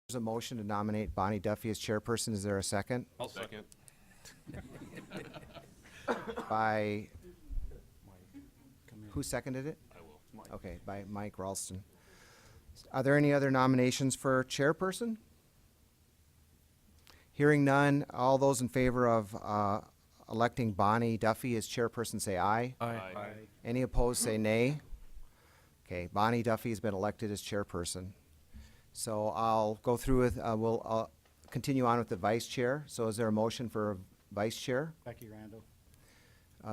There's a motion to nominate Bonnie Duffy as chairperson. Is there a second? I'll second. By, who seconded it? I will. Okay, by Mike Ralston. Are there any other nominations for chairperson? Hearing none, all those in favor of electing Bonnie Duffy as chairperson say aye. Aye. Any opposed say nay. Okay, Bonnie Duffy has been elected as chairperson. So I'll go through with, we'll continue on with the vice chair. So is there a motion for vice chair? Becky Randall.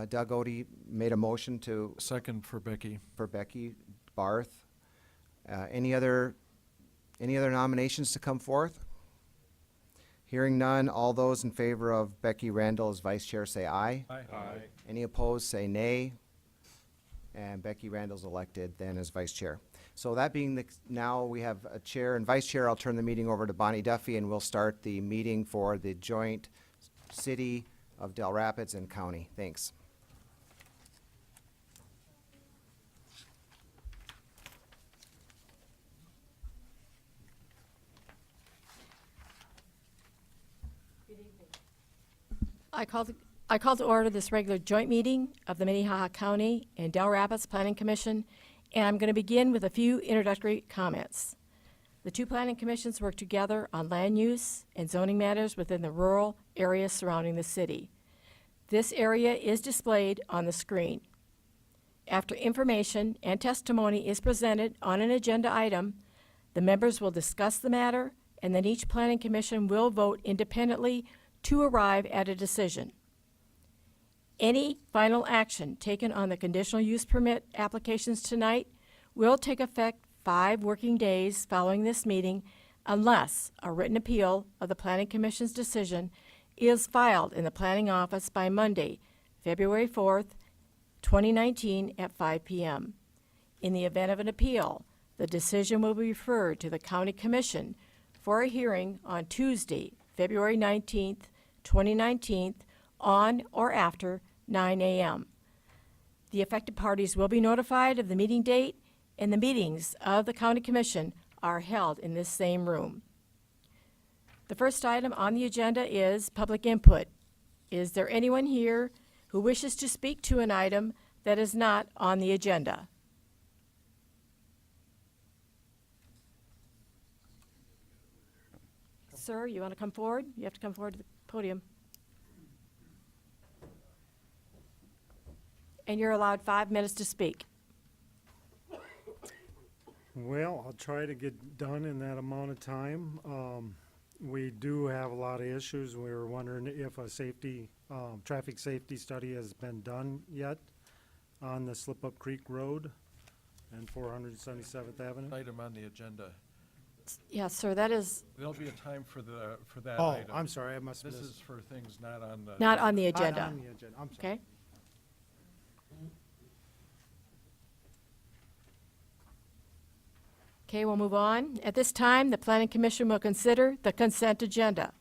Doug Odie made a motion to, Second for Becky. for Becky Barth. Any other nominations to come forth? Hearing none, all those in favor of Becky Randall as vice chair say aye. Aye. Any opposed say nay. And Becky Randall's elected then as vice chair. So that being the, now we have a chair and vice chair, I'll turn the meeting over to Bonnie Duffy and we'll start the meeting for the joint city of Del Rapids and county. Thanks. I call to order this regular joint meeting of the Minnehaha County and Del Rapids Planning Commission, and I'm going to begin with a few introductory comments. The two planning commissions work together on land use and zoning matters within the rural areas surrounding the city. This area is displayed on the screen. After information and testimony is presented on an agenda item, the members will discuss the matter, and then each planning commission will vote independently to arrive at a decision. Any final action taken on the conditional use permit applications tonight will take effect 5 working days following this meeting unless a written appeal of the Planning Commission's decision is filed in the Planning Office by Monday, February 4th, 2019 at 5 p.m. In the event of an appeal, the decision will be referred to the County Commission for a hearing on Tuesday, February 19th, 2019, on or after 9 a.m. The affected parties will be notified of the meeting date, and the meetings of the County Commission are held in this same room. The first item on the agenda is public input. Is there anyone here who wishes to speak to an item that is not on the agenda? Sir, you want to come forward? You have to come forward to the podium. And you're allowed 5 minutes to speak. Well, I'll try to get done in that amount of time. We do have a lot of issues. We were wondering if a traffic safety study has been done yet on the Slip Up Creek Road and 477th Avenue. Item on the agenda. Yes, sir, that is There'll be a time for that Oh, item. I'm sorry, I must This miss. is for things not on the. not on the Not agenda. on the agenda, I'm sorry. Okay? Okay, we'll move on. At this time, the Planning Commission will consider the consent agenda.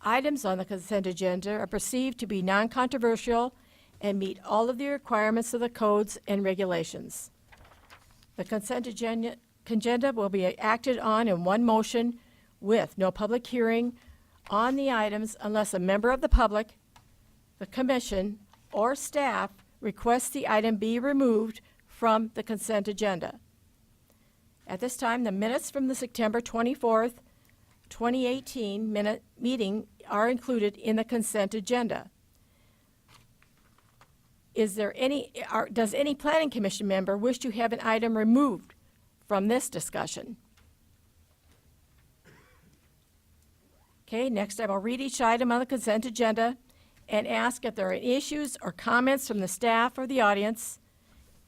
Items on the consent agenda are perceived to be non-controversial and meet all of the requirements of the codes and regulations. The consent agenda will be acted on in one motion with no public hearing on the items unless a member of the public, the commission, or staff requests the item be removed from the consent agenda. At this time, the minutes from the September 24th, 2018 meeting are included in the consent agenda. Does any planning commission member wish to have an item removed from this discussion? Okay, next I will read each item on the consent agenda and ask if there are issues or comments from the staff or the audience.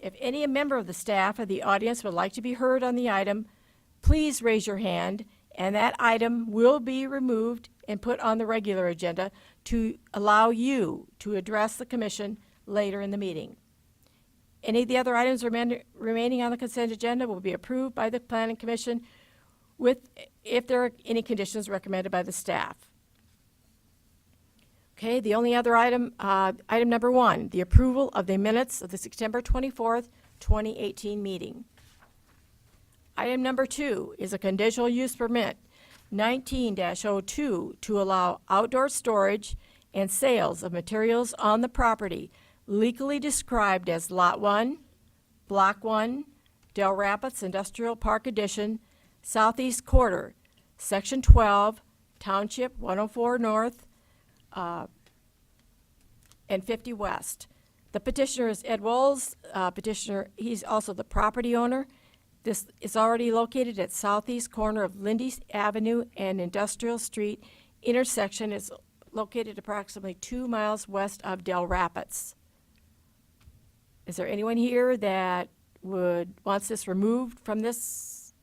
If any member of the staff or the audience would like to be heard on the item, please raise your hand, and that item will be removed and put on the regular agenda to allow you to address the commission later in the meeting. Any of the other items remaining on the consent agenda will be approved by the Planning Commission if there are any conditions recommended by the staff. Okay, the only other item, item number 1, the approval of the minutes of the September 24th, 2018 meeting. Item number 2 is a conditional use permit 19-02 to allow outdoor storage and sales of materials on the property legally described as Lot 1, Block 1, Dell Rapids Industrial Park Edition, Southeast Quarter, Section 12, Township 104 North, and 50 West. The petitioner is Ed Wells. Petitioner, he's also the property owner. This is already located at southeast corner of Lindy Avenue and Industrial Street. Intersection is located approximately 2 miles west of Dell Rapids. Is there anyone here that wants this removed from this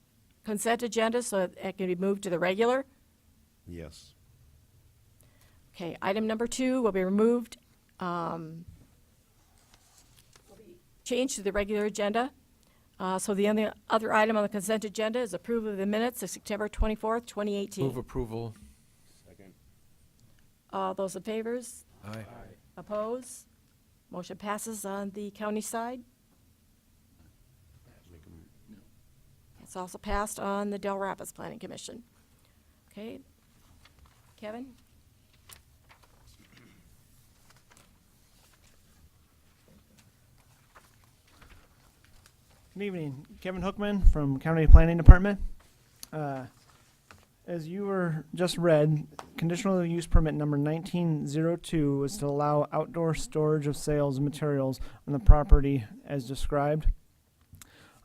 consent agenda so that it can be moved to the regular? Yes. Okay, item number 2 will be removed, changed to the regular agenda. So the only other item on the consent agenda is approval of the minutes of September 24th, 2018. Move approval. Second. All those in favors? Aye. Oppose? Motion passes on the county side. It's also passed on the Dell Rapids Planning Commission. Okay. Kevin? Good evening, Kevin Hookman from County Planning Department. As you were just read, conditional use permit number 1902 was to allow outdoor storage of sales and materials on the property as described.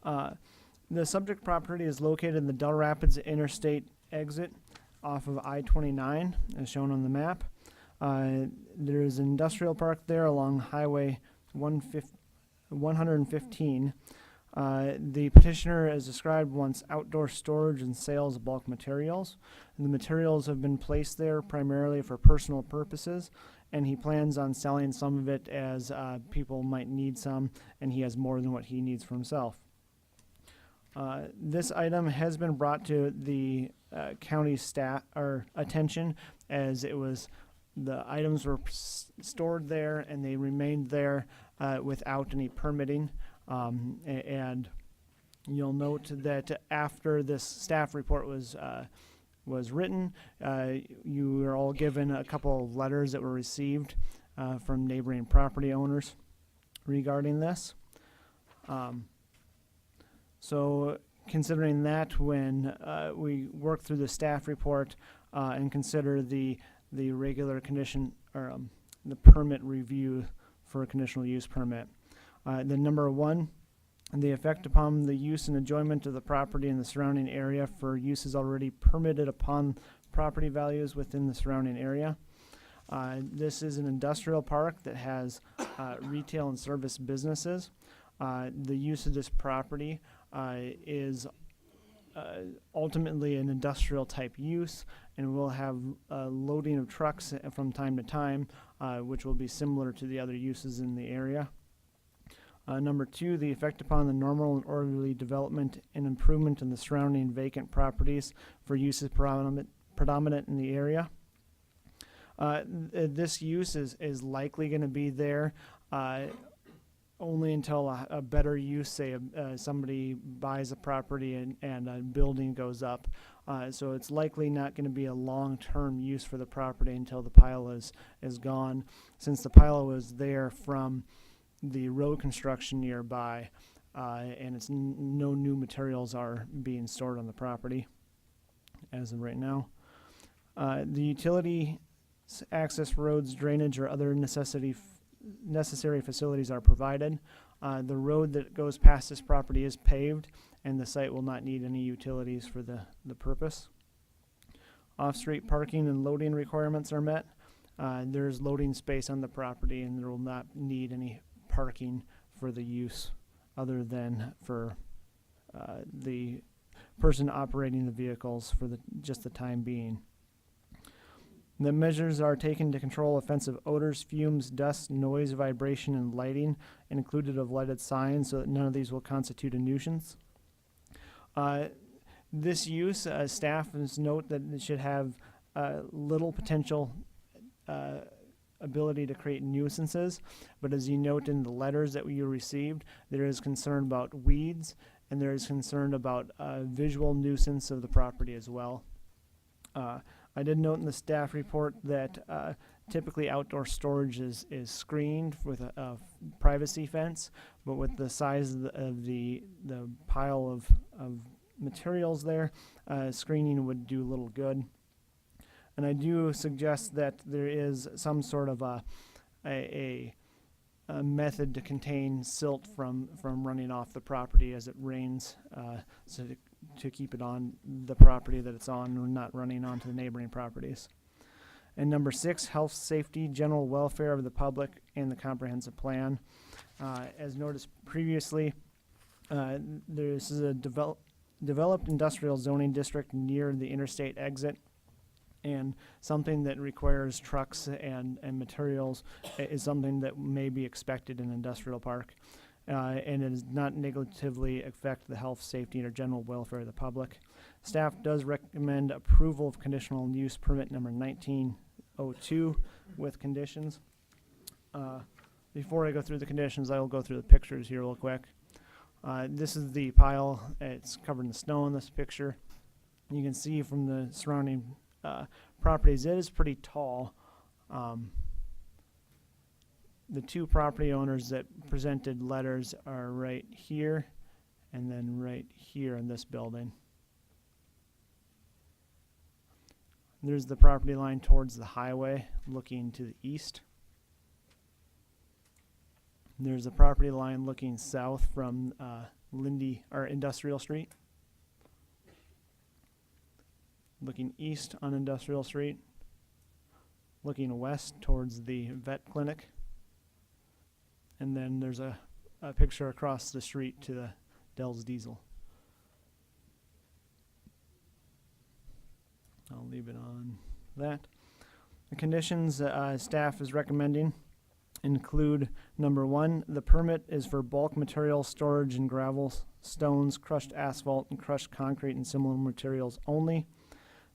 The subject property is located in the Dell Rapids Interstate exit off of I-29 as shown on the map. There is an industrial park there along Highway 115. The petitioner, as described, wants outdoor storage and sales of bulk materials. And the materials have been placed there primarily for personal purposes, and he plans on selling some of it as people might need some, and he has more than what he needs for himself. This item has been brought to the county staff or attention, as it was the items were stored there and they remained there without any permitting. And you'll note that after this staff report was written, you were all given a couple of letters that were received from neighboring property owners regarding this. So considering that, when we work through the staff report and consider the regular condition or the permit review for a conditional use permit. The number 1, the effect upon the use and enjoyment of the property in the surrounding area for uses already permitted upon property values within the surrounding area. This is an industrial park that has retail and service businesses. The use of this property is ultimately an industrial type use, and will have loading of trucks from time to time, which will be similar to the other uses in the area. Number 2, the effect upon the normal and orderly development and improvement in the surrounding vacant properties for uses predominant in the area. This use is likely going to be there only until a better use, say somebody buys a property and a building goes up. So it's likely not going to be a long-term use for the property until the pile is gone, since the pile was there from the road construction nearby, and it's no new materials are being stored on the property as of right now. The utility access roads, drainage, or other necessary facilities are provided. The road that goes past this property is paved, and the site will not need any utilities for the purpose. Off-street parking and loading requirements are met. There's loading space on the property, and there will not need any parking for the use other than for the person operating the vehicles for just the time being. The measures are taken to control offensive odors, fumes, dust, noise, vibration, and lighting, included of lighted signs, so that none of these will constitute a nuisance. This use, staff note that it should have little potential ability to create nuisances, but as you note in the letters that you received, there is concern about weeds, and there is concern about visual nuisance of the property as well. I did note in the staff report that typically outdoor storage is screened with a privacy fence, but with the size of the pile of materials there, screening would do little good. And I do suggest that there is some sort of a method to contain silt from running off the property as it rains, so to keep it on the property that it's on and not running onto the neighboring properties. And number 6, health, safety, general welfare of the public and the comprehensive plan. As noticed previously, this is a developed industrial zoning district near the interstate exit, and something that requires trucks and materials is something that may be expected in an industrial park. And it does not negatively affect the health, safety, or general welfare of the public. Staff does recommend approval of conditional use permit number 1902 with conditions. Before I go through the conditions, I will go through the pictures here real quick. This is the pile. It's covered in snow in this picture. You can see from the surrounding properties, it is pretty tall. The two property owners that presented letters are right here and then right here in this building. There's the property line towards the highway looking to the east. There's the property line looking south from Industrial Street. Looking east on Industrial Street. Looking west towards the vet clinic. And then there's a picture across the street to the Dell's Diesel. I'll leave it on that. The conditions staff is recommending include number 1, the permit is for bulk material storage in gravel, stones, crushed asphalt, and crushed concrete and similar materials only.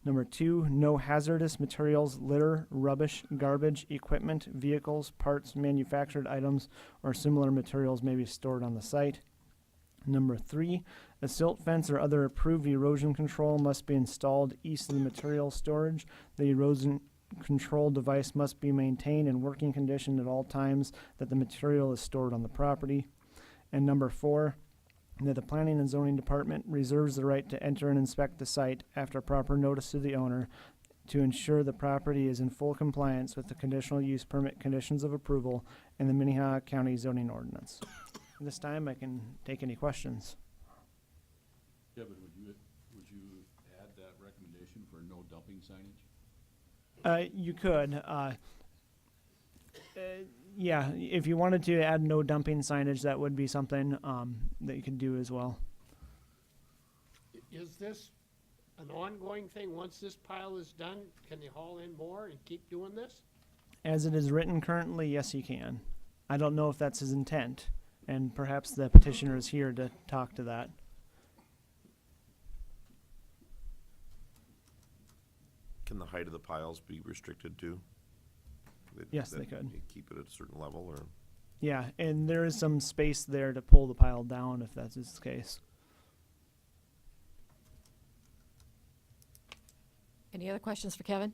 Number 2, no hazardous materials, litter, rubbish, garbage, equipment, vehicles, parts, manufactured items, or similar materials may be stored on the site. Number 3, a silt fence or other approved erosion control must be installed east of the material storage. The erosion control device must be maintained in working condition at all times that the material is stored on the property. And number 4, that the Planning and Zoning Department reserves the right to enter and inspect the site after proper notice to the owner to ensure the property is in full compliance with the conditional use permit conditions of approval and the Minnehaha County zoning ordinance. At this time, I can take any questions. Yeah, but would you add that recommendation for no dumping signage? You could. Yeah, if you wanted to add no dumping signage, that would be something that you could do as well. Is this an ongoing thing? Once this pile is done, can they haul in more and keep doing this? As it is written currently, yes, you can. I don't know if that's his intent, and perhaps the petitioner is here to talk to that. Can the height of the piles be restricted too? Yes, they could. You keep it at a certain level, or? Yeah, and there is some space there to pull the pile down if that's the case. Any other questions for Kevin?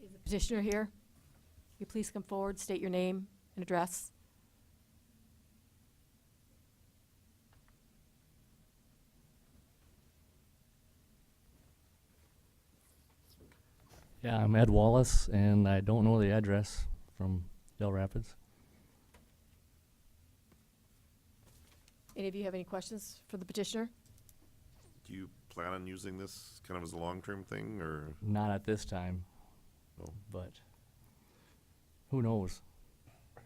Is the petitioner here? Will you please come forward, state your name and address? Yeah, I'm Ed Wallace, and I don't know the address from Dell Rapids. Any of you have any questions for the petitioner? Do you plan on using this kind of as a long-term thing, or? Not at this time, No. but who knows?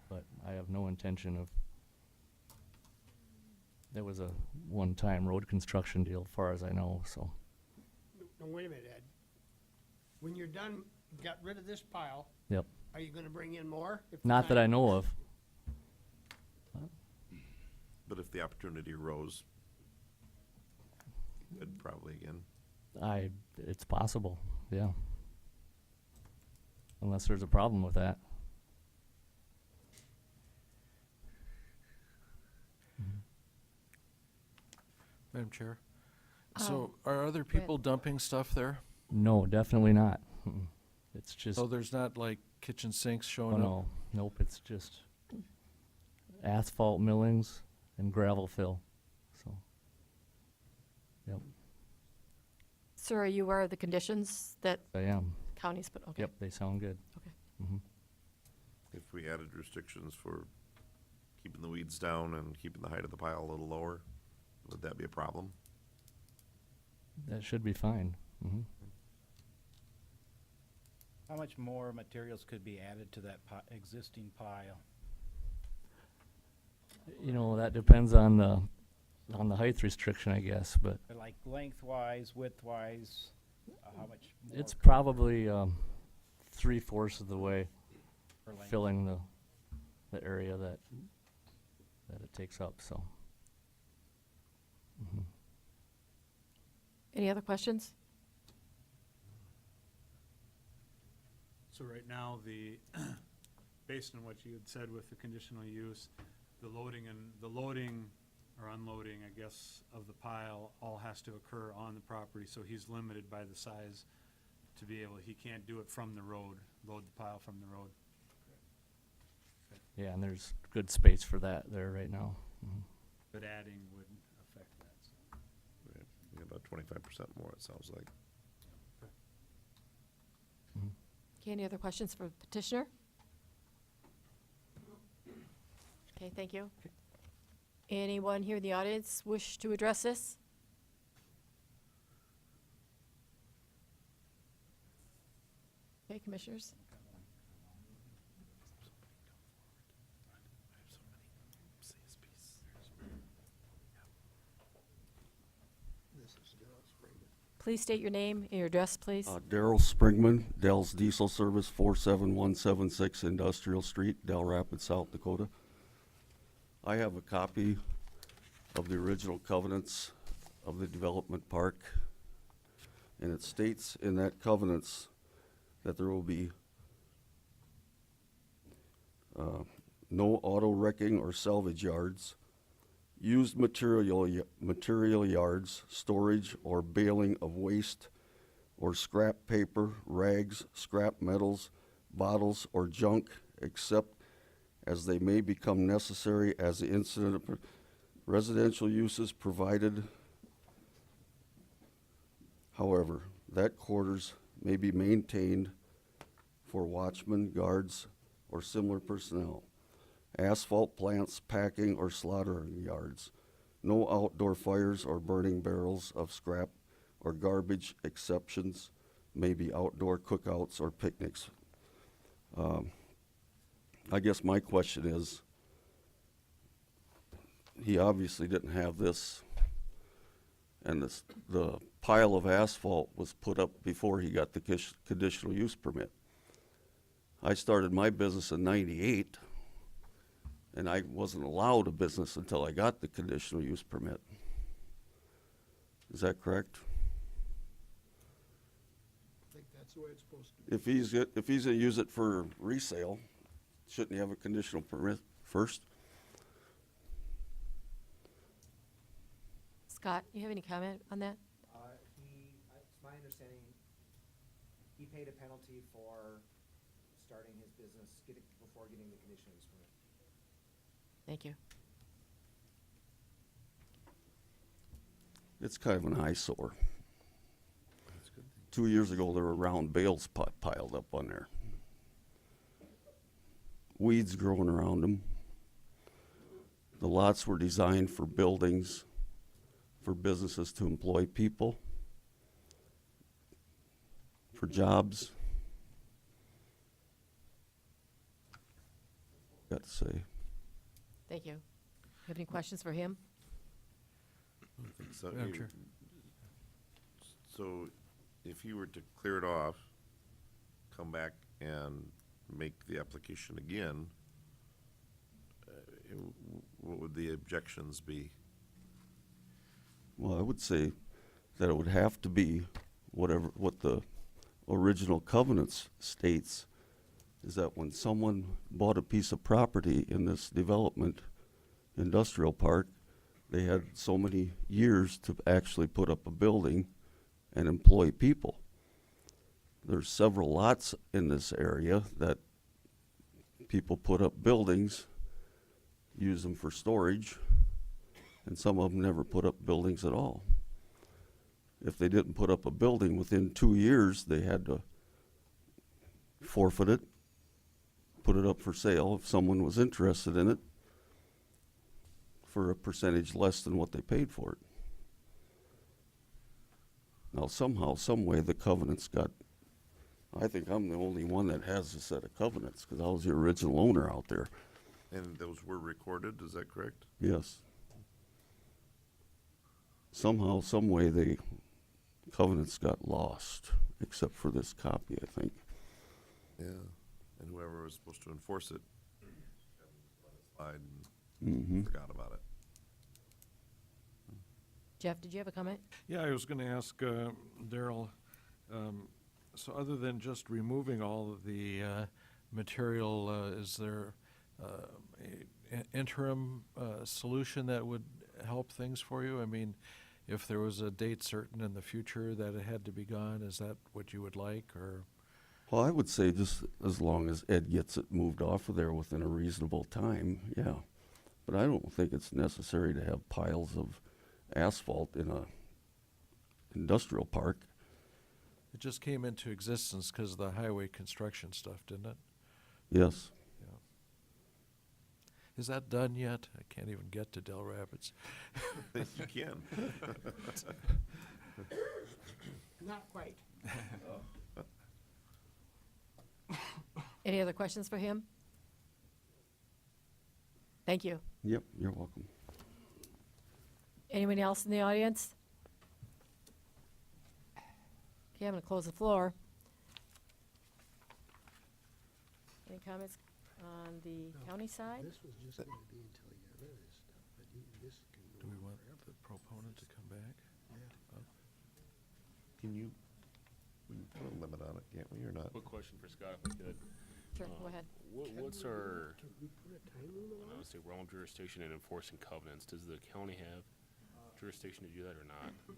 But I have no intention of. There was a one-time road construction deal, as far as I know, so. No, wait a minute, Ed. When you're done, got rid of this pile, Yep. are you gonna bring in more? If the Not that time- I know of. But if the opportunity arose, you could probably again. It's possible, yeah. Unless there's a problem with that. Madam Chair, So are other people dumping stuff there? No, definitely not. It's just, So there's not like kitchen sinks oh showing up? no, nope, it's just asphalt millings and gravel fill, so. Yep, Sir, are you aware of the conditions that I am. counties put? Okay. Yep, they sound good. Okay. Mhm. If we added restrictions for keeping the weeds down and keeping the height of the pile a little lower, would that be a problem? That should be fine. Mhm. How much more materials could be added to that existing pile? You know, that depends on the height restriction, I guess, but Or like lengthwise, widthwise, how much more? it's probably 3/4 of the way per length? filling the area that it takes up, so. Mhm. Any other questions? So right now, based on what you had said with the conditional use, the loading or unloading, I guess, of the pile all has to occur on the property, so he's limited by the size to be able, he can't do it from the road, load the pile from the road. Yeah, and there's good space for that there right now. Mhm. But adding would affect that, so. Yeah, about 25% more, it sounds like. Mhm. Okay, any other questions for petitioner? Okay, thank you. Anyone here in the audience wish to address this? Okay, commissioners? Please state your name and your address, please. Daryl Springman, Dell's Diesel Service, 47176 Industrial Street, Dell Rapids, South Dakota. I have a copy of the original covenants of the development park, and it states in that covenants that there will be no auto wrecking or salvage yards, used material yards, storage or baling of waste or scrap paper, rags, scrap metals, bottles, or junk, except as they may become necessary as the incident of residential uses provided. However, that quarters may be maintained for watchmen, guards, or similar personnel. Asphalt plants, packing, or slaughtering yards. No outdoor fires or burning barrels of scrap or garbage. Exceptions may be outdoor cookouts or picnics. I guess my question is, he obviously didn't have this, and the pile of asphalt was put up before he got the conditional use permit. I started my business in '98, and I wasn't allowed a business until I got the conditional use permit. Is that correct? I think that's the way it's supposed to be. If he's gonna use it for resale, shouldn't he have a conditional permit first? Scott, you have any comment on that? It's my understanding, he paid a penalty for starting his business, before getting the conditional use permit. Thank you. It's kind of an eyesore. 2 years ago, there were round bales piled up on there. Weeds growing around them. The lots were designed for buildings, for businesses to employ people, for jobs. Got to say. Thank you. Have any questions for him? So, Madam Chair. so if you were to clear it off, come back and make the application again, what would the objections be? Well, I would say that it would have to be what the original covenants states, is that when someone bought a piece of property in this development industrial park, They had so many years to actually put up a building and employ people. There's several lots in this area that people put up buildings, use them for storage, and some of them never put up buildings at all. If they didn't put up a building within 2 years, they had to forfeit it, put it up for sale if someone was interested in it for a percentage less than what they paid for it. Now somehow, some way, the covenants got, I think I'm the only one that has a set of covenants, because I was the original owner out there. And those were recorded, is that correct? Yes. Somehow, some way, the covenants got lost, except for this copy, I think. Yeah. And whoever was supposed to enforce it lied and forgot about it. Jeff, did you have a comment? Yeah, I was gonna ask, Daryl, so other than just removing all of the, material, is there, a interim, solution that would help things for you? I mean, if there was a date certain in the future that it had to be gone, is that what you would like, or? Well, I would say just as long as Ed gets it moved off of there within a reasonable time, yeah. But I don't think it's necessary to have piles of asphalt in a industrial park. It just came into existence because of the highway construction stuff, didn't it? Yes. Yeah. Is that done yet? I can't even get to Dell Rapids. You can. Not quite. Any other questions for him? Thank you. Yep, you're welcome. Anyone else in the audience? Okay, I'm gonna close the floor. Any comments on the county side? This was just gonna be until you get rid of this stuff, but this can go Do we on want forever. the proponent to come back? Can you, we can put a limit on it, can't we, or not? Quick question for Scott, if I could. Sure, go ahead. What's our, Can we put a time limit I on would it? say, realm of jurisdiction in enforcing covenants? Does the county have jurisdiction to do that or not? We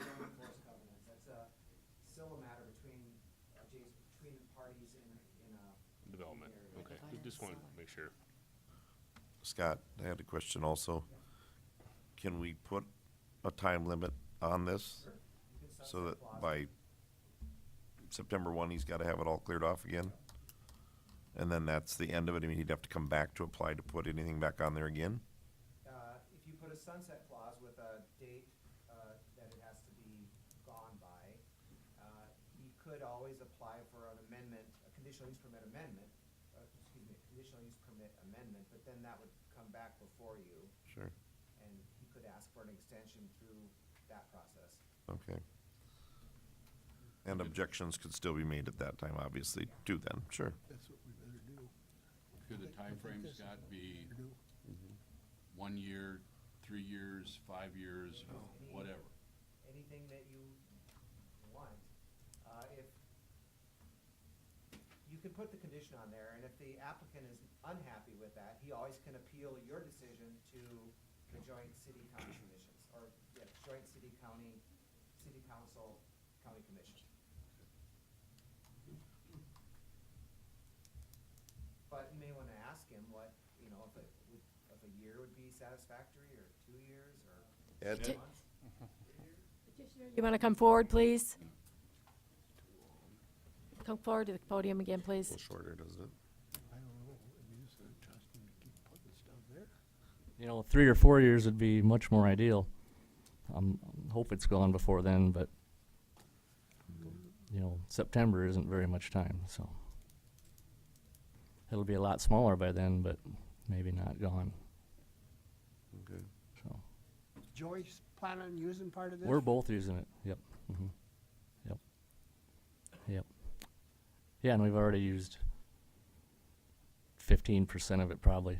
don't enforce covenants. That's still a matter between the parties in a. Development, area. okay. Just wanted to make sure. Scott, I had a question also. Can we put a time limit on this? You can So that sunset clause. by September 1, he's got to have it all cleared off again? And then that's the end of it? I mean, he'd have to come back to apply to put anything back on there again? If you put a sunset clause with a date that it has to be gone by, he could always apply for an amendment, a conditional use permit amendment, conditional use permit amendment, but then that would come back before you, Sure. and he could ask for an extension through that process. Okay. And objections could still be made at that time, obviously, too then, sure. That's what we better do. Could the timeframe, Scott, be 1 year, 3 years, 5 years, whatever? Anything that you want. If, you can put the condition on there, and if the applicant is unhappy with that, he always can appeal your decision to the joint city-county commissions, or, yeah, joint city-county, city-council, county commission. But you may wanna ask him what, if a year would be satisfactory, or 2 years, or Ed? 6 months. You wanna come forward, please? Come forward to the podium again, A please. little shorter, doesn't it? I don't know, we just trust him to keep putting stuff there. You know, 3 or 4 years would be much more ideal. Hope it's gone before then, but, you know, September isn't very much time, so. It'll be a lot smaller by then, but maybe not gone, Okay. so. Joyce plan on using part of this? We're both using it, yep. Yep. Yep. Yeah, and we've already used 15% of it probably.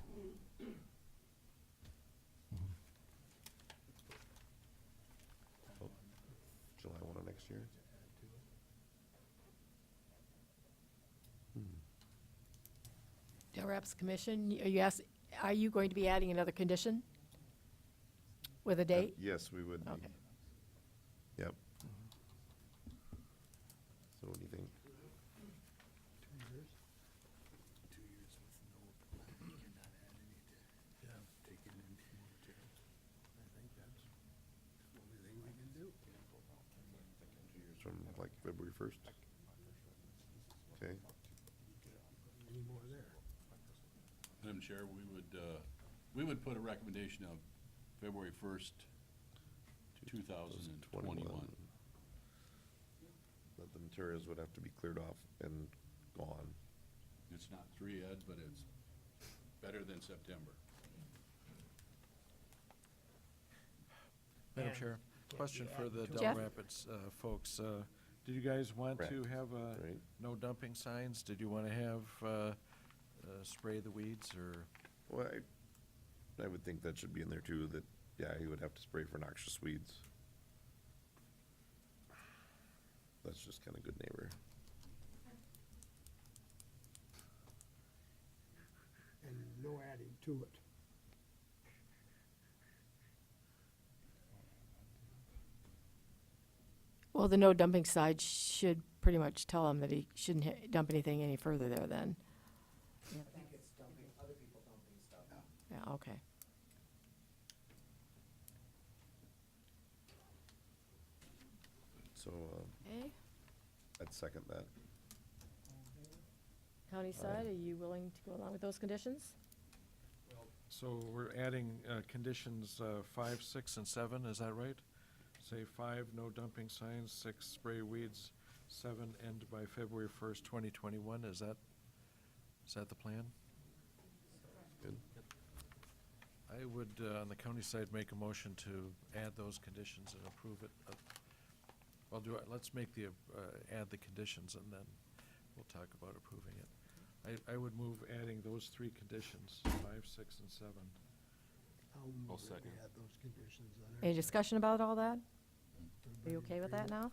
July 1 of next year? Del Rapids Commission, are you going to be adding another condition? With a date? Yes, we would be. Okay. Yep. So what do you think? From like February 1st? Okay. Madam Chair, we would put a recommendation of February 1st, 2021. But the materials would have to be cleared off and gone. It's not 3 Ed, but it's better than September. Madam Chair, question for the Del Jeff? Rapids folks. Did you guys want to Correct. have Right. no dumping signs? Did you want to have spray the weeds, or? Well, I would think that should be in there too, that, yeah, he would have to spray for noxious weeds. That's just kinda good neighbor. And no adding to it. Well, the no dumping side should pretty much tell him that he shouldn't dump anything any further there then. I think it's dumping, other people dumping stuff. Yeah, okay. So, Okay, I'd second that. county side, are you willing to go along with those conditions? So we're adding conditions 5, 6, and 7, is that right? Say 5, no dumping signs, 6, spray weeds, 7, end by February 1st, 2021, is that the plan? Good. I would, on the county side, make a motion to add those conditions and approve it. Well, let's make add the conditions, and then we'll talk about approving it. I would move adding those 3 conditions, 5, 6, and 7. I'll second. Any discussion about all that? Are you okay with that now?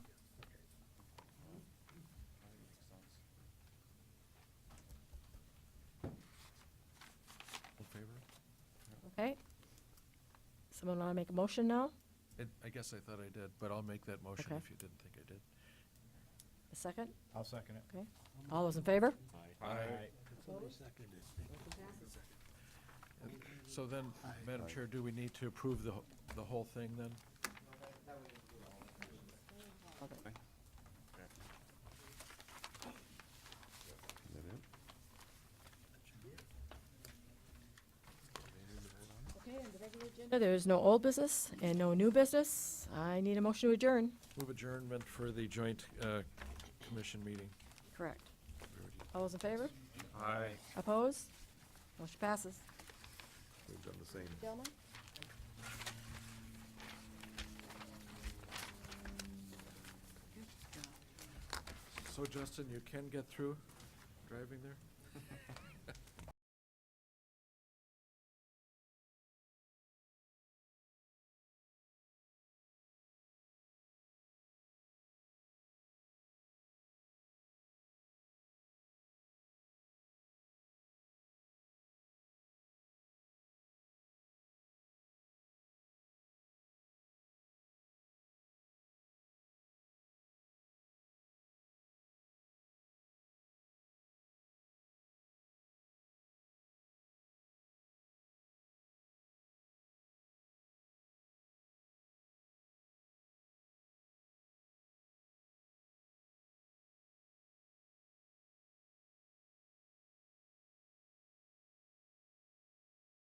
In favor? Okay. Someone want to make a motion now? I guess I thought I did, but I'll make that motion Okay. if you didn't think I did. A second? I'll second it. Okay. All those in favor? So then, Madam Chair, do we need to approve the whole thing then? Is that it? Okay, on the regular agenda, there is no old business and no new business. I need a motion to adjourn. Move adjournment for the joint commission meeting. Correct. All those in favor? Aye. Opposed? Motion passes. We've done the same. Delma? So Justin, you can get through driving there?